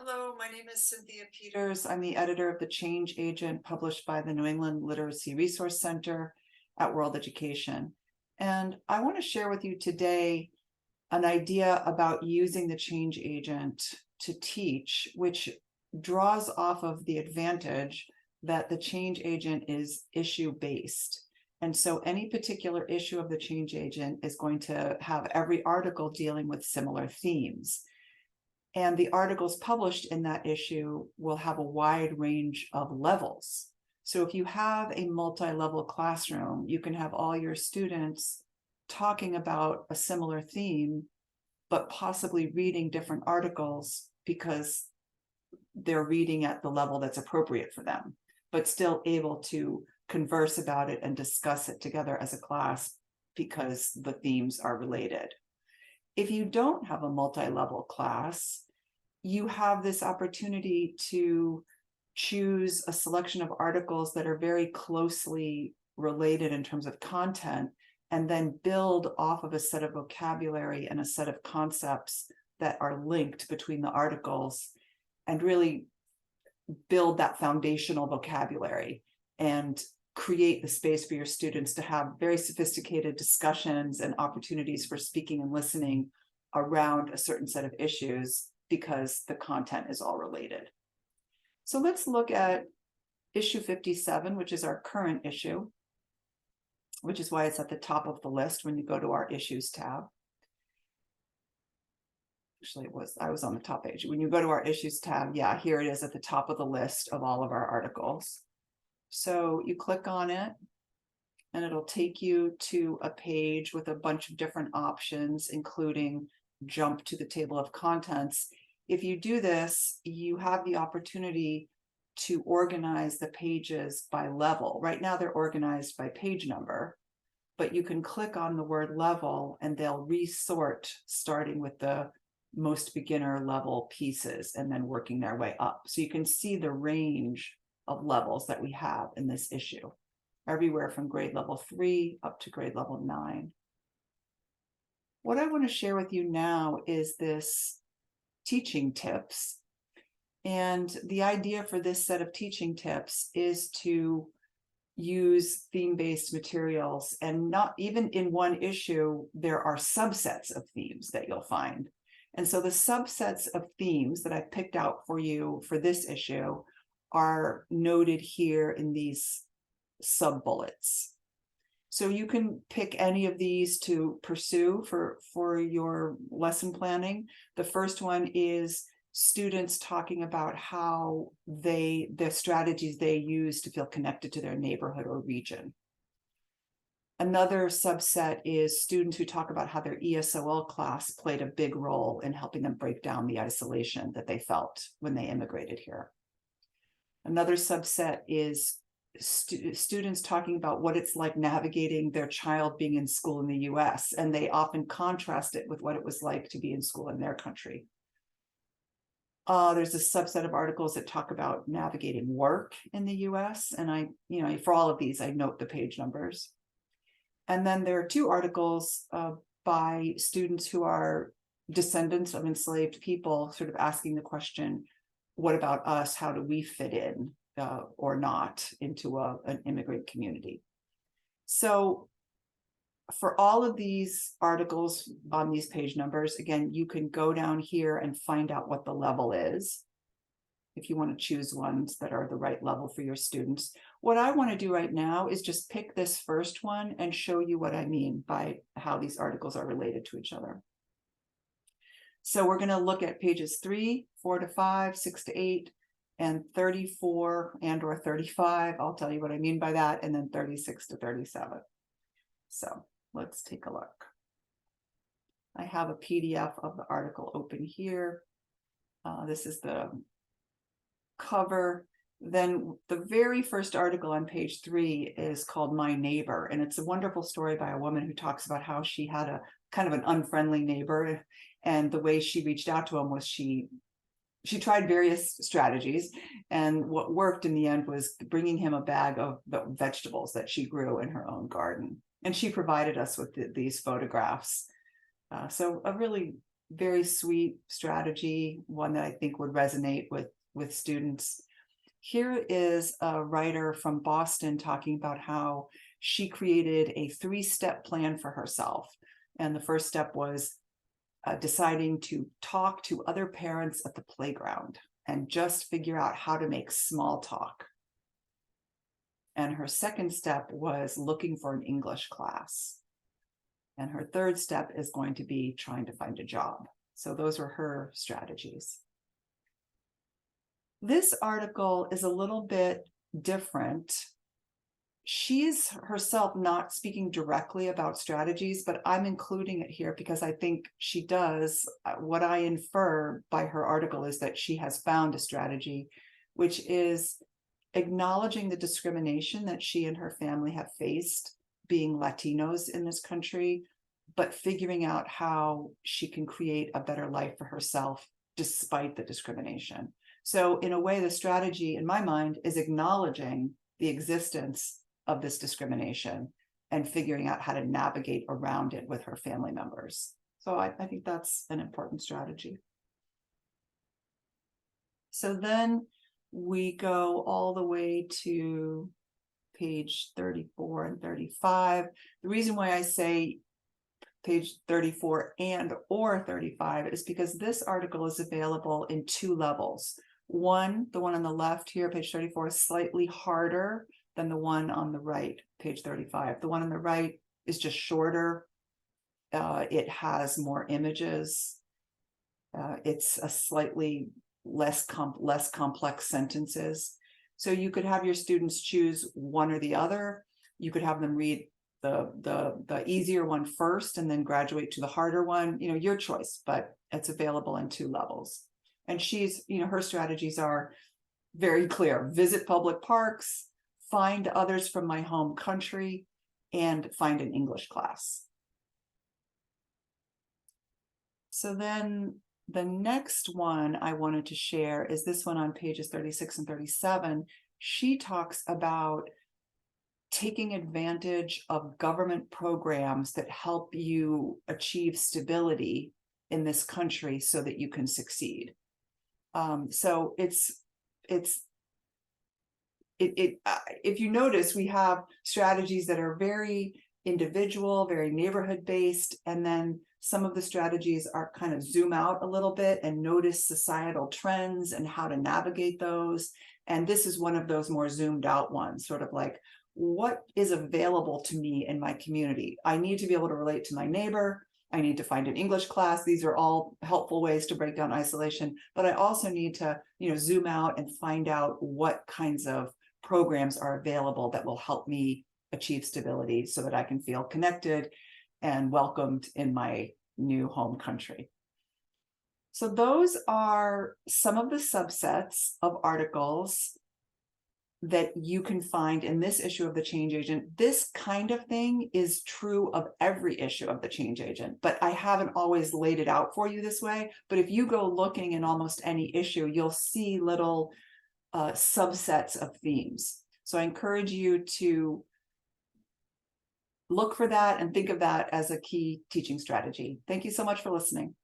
Hello, my name is Cynthia Peters. I'm the editor of The Change Agent, published by the New England Literacy Resource Center at World Education. And I want to share with you today an idea about using the change agent to teach, which draws off of the advantage that the change agent is issue-based. And so any particular issue of the change agent is going to have every article dealing with similar themes. And the articles published in that issue will have a wide range of levels. So if you have a multi-level classroom, you can have all your students talking about a similar theme, but possibly reading different articles because they're reading at the level that's appropriate for them, but still able to converse about it and discuss it together as a class because the themes are related. If you don't have a multi-level class, you have this opportunity to choose a selection of articles that are very closely related in terms of content, and then build off of a set of vocabulary and a set of concepts that are linked between the articles, and really build that foundational vocabulary and create the space for your students to have very sophisticated discussions and opportunities for speaking and listening around a certain set of issues because the content is all related. So let's look at issue 57, which is our current issue, which is why it's at the top of the list when you go to our issues tab. Actually, I was on the top page. When you go to our issues tab, yeah, here it is at the top of the list of all of our articles. So you click on it and it'll take you to a page with a bunch of different options, including jump to the table of contents. If you do this, you have the opportunity to organize the pages by level. Right now they're organized by page number, but you can click on the word level and they'll resort starting with the most beginner level pieces and then working their way up. So you can see the range of levels that we have in this issue, everywhere from grade level 3 up to grade level 9. What I want to share with you now is this teaching tips. And the idea for this set of teaching tips is to use theme-based materials, and not even in one issue, there are subsets of themes that you'll find. And so the subsets of themes that I picked out for you for this issue are noted here in these sub-bullets. So you can pick any of these to pursue for your lesson planning. The first one is students talking about how the strategies they use to feel connected to their neighborhood or region. Another subset is students who talk about how their ESOL class played a big role in helping them break down the isolation that they felt when they immigrated here. Another subset is students talking about what it's like navigating their child being in school in the US, and they often contrast it with what it was like to be in school in their country. There's a subset of articles that talk about navigating work in the US, and for all of these, I note the page numbers. And then there are 2 articles by students who are descendants of enslaved people, sort of asking the question, what about us? How do we fit in or not into an immigrant community? So for all of these articles on these page numbers, again, you can go down here and find out what the level is if you want to choose ones that are the right level for your students. What I want to do right now is just pick this first one and show you what I mean by how these articles are related to each other. So we're going to look at pages 3, 4 to 5, 6 to 8, and 34 and or 35. I'll tell you what I mean by that, and then 36 to 37. So let's take a look. I have a PDF of the article open here. This is the cover. Then the very first article on page 3 is called My Neighbor, and it's a wonderful story by a woman who talks about how she had a kind of an unfriendly neighbor, and the way she reached out to him was she tried various strategies, and what worked in the end was bringing him a bag of the vegetables that she grew in her own garden, and she provided us with these photographs. So a really very sweet strategy, one that I think would resonate with students. Here is a writer from Boston talking about how she created a 3-step plan for herself. And the first step was deciding to talk to other parents at the playground and just figure out how to make small talk. And her second step was looking for an English class. And her third step is going to be trying to find a job. So those are her strategies. This article is a little bit different. She's herself not speaking directly about strategies, but I'm including it here because I think she does. What I infer by her article is that she has found a strategy, which is acknowledging the discrimination that she and her family have faced being Latinos in this country, but figuring out how she can create a better life for herself despite the discrimination. So in a way, the strategy in my mind is acknowledging the existence of this discrimination and figuring out how to navigate around it with her family members. So I think that's an important strategy. So then we go all the way to page 34 and 35. The reason why I say page 34 and or 35 is because this article is available in 2 levels. One, the one on the left here, page 34, is slightly harder than the one on the right, page 35. The one on the right is just shorter. It has more images. It's a slightly less complex sentences. So you could have your students choose one or the other. You could have them read the easier one first and then graduate to the harder one, your choice, but it's available in 2 levels. And she's, her strategies are very clear: visit public parks, find others from my home country, and find an English class. So then the next one I wanted to share is this one on pages 36 and 37. She talks about taking advantage of government programs that help you achieve stability in this country so that you can succeed. So if you notice, we have strategies that are very individual, very neighborhood based, and then some of the strategies are kind of zoom out a little bit and notice societal trends and how to navigate those. And this is one of those more zoomed out ones, sort of like, what is available to me in my community? I need to be able to relate to my neighbor. I need to find an English class. These are all helpful ways to break down isolation, but I also need to, zoom out and find out what kinds of programs are available that will help me achieve stability so that I can feel connected and welcomed in my new home country. So those are some of the subsets of articles that you can find in this issue of the Change Agent. This kind of thing is true of every issue of the Change Agent, but I haven't always laid it out for you this way. But if you go looking in almost any issue, you'll see little subsets of themes. So I encourage you to look for that and think of that as a key teaching strategy. Thank you so much for listening.